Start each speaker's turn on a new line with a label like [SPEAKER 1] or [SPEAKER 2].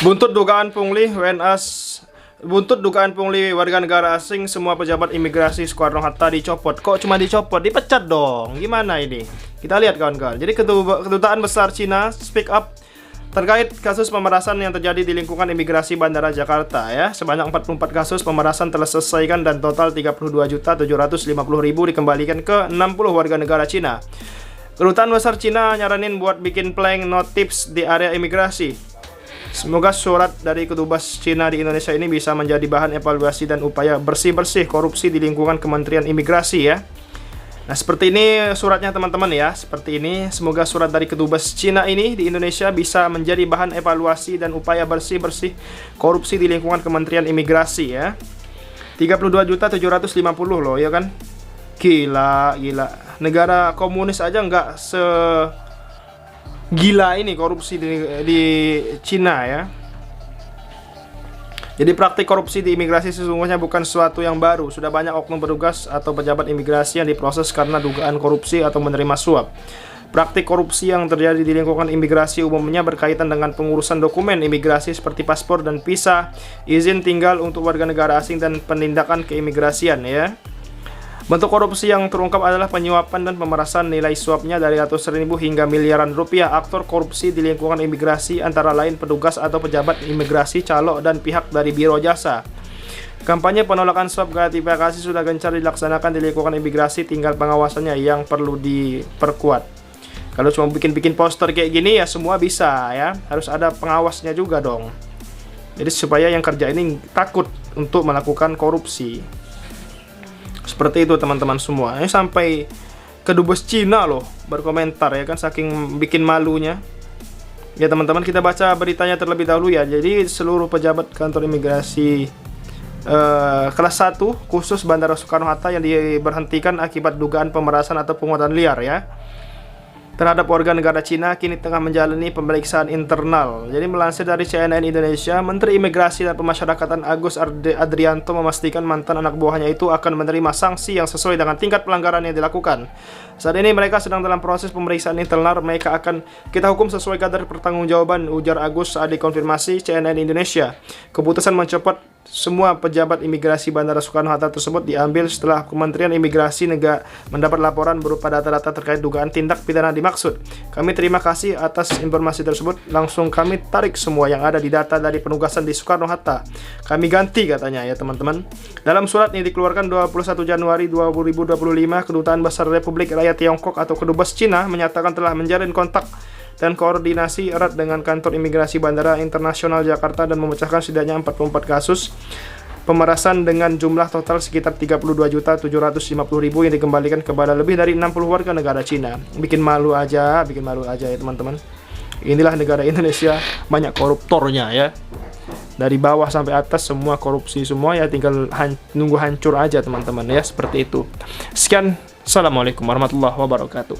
[SPEAKER 1] Buntut dugaan pungli Buntut dugaan pungli warga negara asing, semua pejabat imigrasi Soekarno-Hatta dicopot. Kok cuma dicopot? Dipecat dong. Gimana ini? Kita lihat kawan-kawan. Jadi Kedutaan Besar Cina speak up terkait kasus pemerasan yang terjadi di lingkungan imigrasi Bandara Jakarta ya. Sebanyak 44 kasus pemerasan telah selesaikan dan total 32.750.000 dikembalikan ke 60 warga negara Cina. Kedutaan Besar Cina nyaranin buat bikin plank no tips di area imigrasi. Semoga surat dari Kedubes Cina di Indonesia ini bisa menjadi bahan evaluasi dan upaya bersih-bersih korupsi di lingkungan Kementerian Imigrasi ya. Nah, seperti ini suratnya teman-teman ya. Seperti ini, semoga surat dari Kedubes Cina ini di Indonesia bisa menjadi bahan evaluasi dan upaya bersih-bersih korupsi di lingkungan Kementerian Imigrasi ya. 32.750 loh ya kan. Gila. Negara komunis aja nggak gila ini korupsi di Cina ya. Jadi praktik korupsi di imigrasi sesungguhnya bukan sesuatu yang baru. Sudah banyak oknum petugas atau pejabat imigrasi yang diproses karena dugaan korupsi atau menerima suap. Praktik korupsi yang terjadi di lingkungan imigrasi umumnya berkaitan dengan pengurusan dokumen imigrasi seperti paspor dan visa, izin tinggal untuk warga negara asing dan penindakan keimigrasian ya. Bentuk korupsi yang terungkap adalah penyuapan dan pemerasan, nilai suapnya dari ratusan ribu hingga miliaran rupiah. Aktor korupsi di lingkungan imigrasi antara lain petugas atau pejabat imigrasi, calo, dan pihak dari biro jasa. Kampanye penolakan suap gratifikasi sudah gencar dilaksanakan di lingkungan imigrasi, tinggal pengawasannya yang perlu diperkuat. Kalau cuma bikin poster kayak gini ya semua bisa ya, harus ada pengawasnya juga dong. Jadi supaya yang kerja ini takut untuk melakukan korupsi. Seperti itu teman-teman semua. Ini sampai Kedubes Cina loh berkomentar ya kan, saking bikin malunya. Ya teman-teman, kita baca beritanya terlebih dahulu ya. Jadi seluruh pejabat kantor imigrasi kelas 1 khusus Bandara Soekarno-Hatta yang diberhentikan akibat dugaan pemerasan atau pungutan liar ya terhadap warga negara Cina kini tengah menjalani pemeriksaan internal. Jadi melansir dari CNN Indonesia, Menteri Imigrasi dan Pemasyarakatan Agus Adrianto memastikan mantan anak buahnya itu akan menerima sanksi yang sesuai dengan tingkat pelanggaran yang dilakukan. Saat ini mereka sedang dalam proses pemeriksaan internal. Mereka akan kita hukum sesuai kadar pertanggungjawaban, ujar Agus saat dikonfirmasi CNN Indonesia. Keputusan mencopot semua pejabat imigrasi Bandara Soekarno-Hatta tersebut diambil setelah Kementerian Imigrasi Negara mendapat laporan berupa data-data terkait dugaan tindak pidana dimaksud. Kami terima kasih atas informasi tersebut. Langsung kami tarik semua yang ada di data dari penugasan di Soekarno-Hatta. Kami ganti katanya ya teman-teman. Dalam surat yang dikeluarkan 21 Januari 2025, Kedutaan Besar Republik Rakyat Tiongkok atau Kedubes Cina menyatakan telah menjalin kontak dan koordinasi erat dengan kantor imigrasi Bandara Internasional Jakarta dan memecahkan setidaknya 44 kasus pemerasan dengan jumlah total sekitar 32.750.000 yang dikembalikan kepada lebih dari 60 warga negara Cina. Bikin malu aja ya teman-teman. Inilah negara Indonesia, banyak koruptornya ya. Dari bawah sampai atas semua korupsi semua ya, tinggal nunggu hancur aja teman-teman ya, seperti itu. Sekian, assalamualaikum warahmatullahi wabarakatuh.